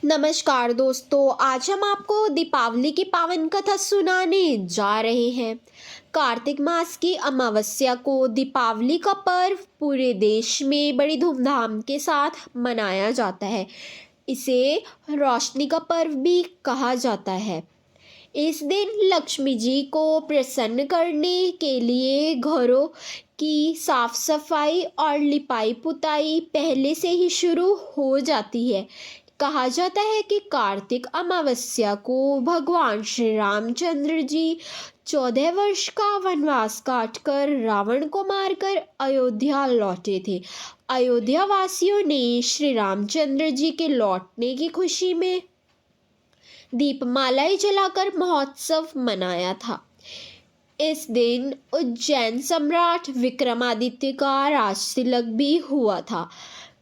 नमस्कार दोस्तों, आज हम आपको दीपावली की पावन कथा सुनाने जा रहे हैं। कार्तिक मास की अमावस्या को दीपावली का पर्व पूरे देश में बड़ी धूमधाम के साथ मनाया जाता है। इसे रोशनी का पर्व भी कहा जाता है। इस दिन लक्ष्मी जी को प्रसन्न करने के लिए घरों की साफ सफाई और लिपाई पुताई पहले से ही शुरू हो जाती है। कहा जाता है कि कार्तिक अमावस्या को भगवान श्री रामचंद्र जी 14 वर्ष का वनवास काटकर रावण को मारकर अयोध्या लौटे थे। अयोध्या वासियों ने श्री रामचंद्र जी के लौटने की खुशी में दीपमालाएं जलाकर महोत्सव मनाया था। इस दिन उज्जैन सम्राट विक्रमादित्य का राजतिलक भी हुआ था।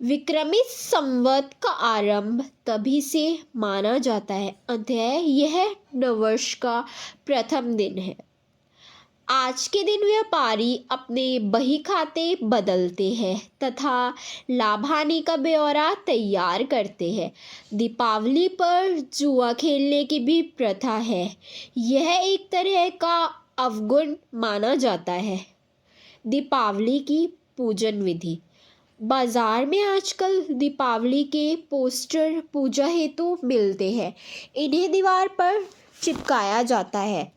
विक्रमी संवत का आरंभ तभी से माना जाता है। अतः यह नववर्ष का प्रथम दिन है। आज के दिन व्यापारी अपने बही खाते बदलते हैं तथा लाभ हानि का ब्यौरा तैयार करते हैं। दीपावली पर जुआ खेलने की भी प्रथा है। यह एक तरह का अवगुण माना जाता है। दीपावली की पूजन विधि। बाजार में आजकल दीपावली के पोस्टर पूजा हेतु मिलते हैं। इन्हें दीवार पर चिपकाया जाता है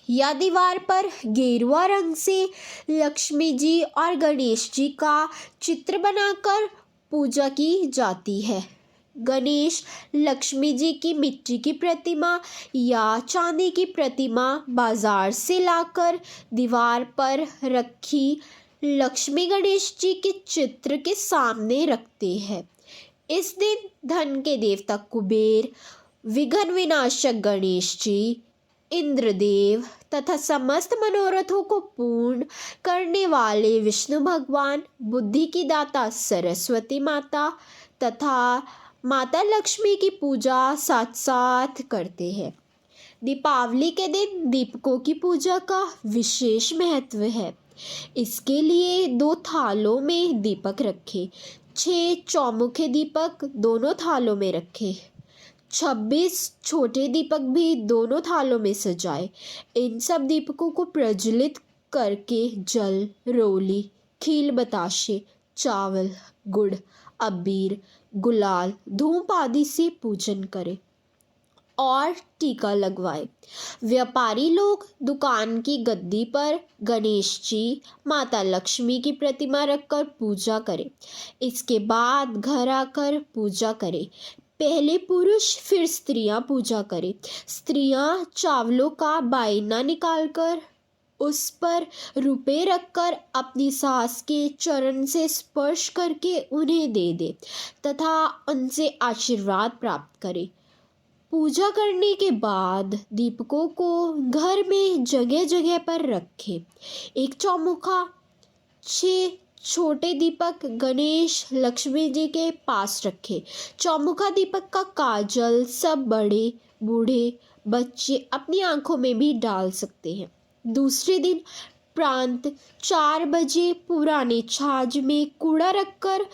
या दीवार पर गेरुआ रंग से लक्ष्मी जी और गणेश जी का चित्र बनाकर पूजा की जाती है। गणेश लक्ष्मी जी की मिट्टी की प्रतिमा या चांदी की प्रतिमा बाजार से लाकर दीवार पर रखी लक्ष्मी गणेश जी के चित्र के सामने रखते हैं। इस दिन धन के देवता कुबेर, विघ्न विनाशक गणेश जी, इंद्रदेव तथा समस्त मनोरथों को पूर्ण करने वाले विष्णु भगवान, बुद्धि की दाता सरस्वती माता तथा माता लक्ष्मी की पूजा साथ साथ करते हैं। दीपावली के दिन दीपकों की पूजा का विशेष महत्व है। इसके लिए 2 थालों में दीपक रखे, 6 चौमुखे दीपक दोनों थालों में रखे, 26 छोटे दीपक भी दोनों थालों में सजाए। इन सब दीपकों को प्रज्वलित करके जल, रोली, खील बताशे, चावल, गुड़, अबीर, गुलाल, धूप आदि से पूजन करें और टीका लगवाए। व्यापारी लोग दुकान की गद्दी पर गणेश जी, माता लक्ष्मी की प्रतिमा रखकर पूजा करें। इसके बाद घर आकर पूजा करें। पहले पुरुष फिर स्त्रियां पूजा करें। स्त्रियां चावलों का बायना निकालकर उस पर रुपए रखकर अपनी सास के चरण से स्पर्श करके उन्हें दे दे तथा उनसे आशीर्वाद प्राप्त करे। पूजा करने के बाद दीपकों को घर में जगह जगह पर रखें। एक चौमुखा, 6 छोटे दीपक गणेश लक्ष्मी जी के पास रखें। चौमुखा दीपक का काजल सब बड़े बूढ़े बच्चे अपनी आंखों में भी डाल सकते हैं। दूसरे दिन प्रांत 4 बजे पुराने छाछ में कूड़ा रखकर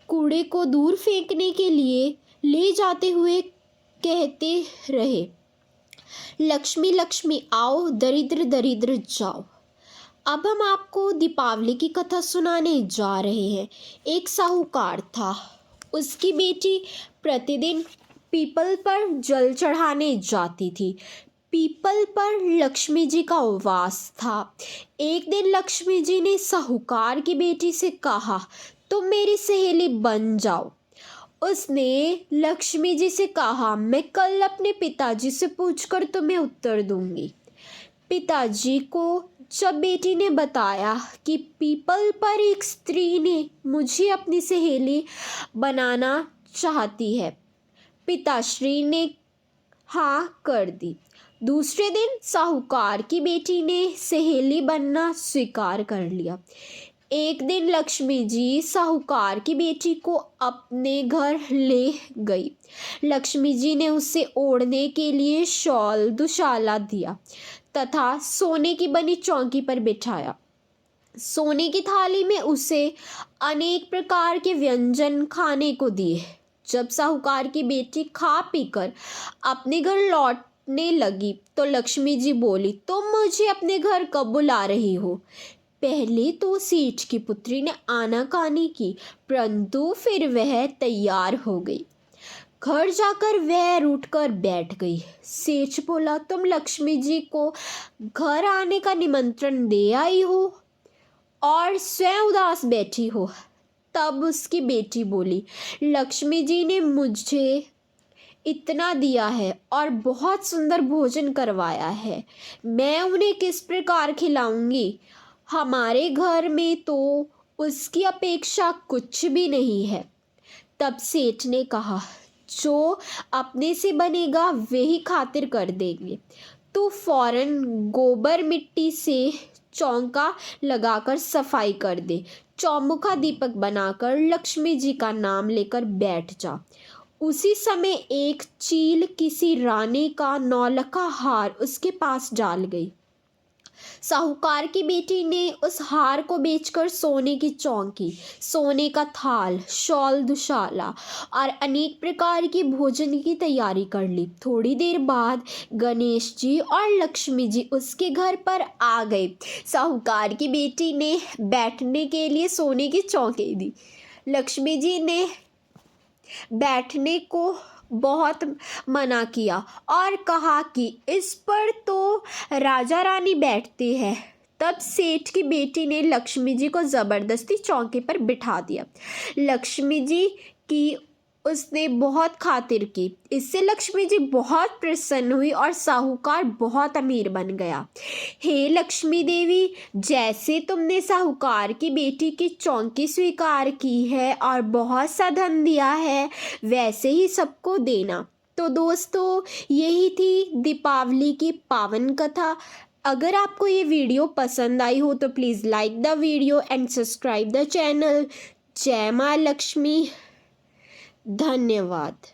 कूड़े को दूर फेंकने के लिए ले जाते हुए कहते रहे, लक्ष्मी लक्ष्मी आओ, दरिद्र दरिद्र जाओ। अब हम आपको दीपावली की कथा सुनाने जा रहे हैं। एक साहूकार था। उसकी बेटी प्रतिदिन पीपल पर जल चढ़ाने जाती थी। पीपल पर लक्ष्मी जी का वास था। एक दिन लक्ष्मी जी ने साहूकार की बेटी से कहा, तुम मेरी सहेली बन जाओ। उसने लक्ष्मी जी से कहा, मैं कल अपने पिताजी से पूछकर तुम्हें उत्तर दूंगी। पिताजी को जब बेटी ने बताया कि पीपल पर एक स्त्री ने मुझे अपनी सहेली बनाना चाहती है, पिताश्री ने हाँ कर दी। दूसरे दिन साहूकार की बेटी ने सहेली बनना स्वीकार कर लिया। एक दिन लक्ष्मी जी साहूकार की बेटी को अपने घर ले गई। लक्ष्मी जी ने उसे ओढ़ने के लिए शॉल दुशाला दिया तथा सोने की बनी चौकी पर बिठाया। सोने की थाली में उसे अनेक प्रकार के व्यंजन खाने को दिए। जब साहूकार की बेटी खा पीकर अपने घर लौटने लगी तो लक्ष्मी जी बोली, तुम मुझे अपने घर कब बुला रही हो? पहले तो सेठ की पुत्री ने आनाकानी की, परंतु फिर वह तैयार हो गई। घर जाकर वह रूठकर बैठ गई। सेठ बोला, तुम लक्ष्मी जी को घर आने का निमंत्रण दे आई हो और स्वयं उदास बैठी हो। तब उसकी बेटी बोली, लक्ष्मी जी ने मुझे इतना दिया है और बहुत सुंदर भोजन करवाया है, मैं उन्हें किस प्रकार खिलाऊंगी? हमारे घर में तो उसकी अपेक्षा कुछ भी नहीं है। तब सेठ ने कहा, जो अपने से बनेगा वही खातिर कर देंगे। तू फौरन गोबर मिट्टी से चौका लगाकर सफाई कर दे, चौमुखा दीपक बनाकर लक्ष्मी जी का नाम लेकर बैठ जा। उसी समय एक चील किसी रानी का नौलखा हार उसके पास डाल गई। साहूकार की बेटी ने उस हार को बेचकर सोने की चौकी, सोने का थाल, शॉल, दुशाला और अनेक प्रकार की भोजन की तैयारी कर ली। थोड़ी देर बाद गणेश जी और लक्ष्मी जी उसके घर पर आ गए। साहूकार की बेटी ने बैठने के लिए सोने की चौकी दी। लक्ष्मी जी ने बैठने को बहुत मना किया और कहा कि इस पर तो राजा रानी बैठते हैं। तब सेठ की बेटी ने लक्ष्मी जी को ज़बरदस्ती चौके पर बिठा दिया। लक्ष्मी जी की उसने बहुत खातिर की। इससे लक्ष्मी जी बहुत प्रसन्न हुई और साहूकार बहुत अमीर बन गया। हे लक्ष्मी देवी, जैसे तुमने साहूकार की बेटी की चौकी स्वीकार की है और बहुत सा धन दिया है, वैसे ही सबको देना। तो दोस्तों, यही थी दीपावली की पावन कथा। अगर आपको ये वीडियो पसंद आई हो तो please like the video and subscribe the channel. जय माँ लक्ष्मी। धन्यवाद।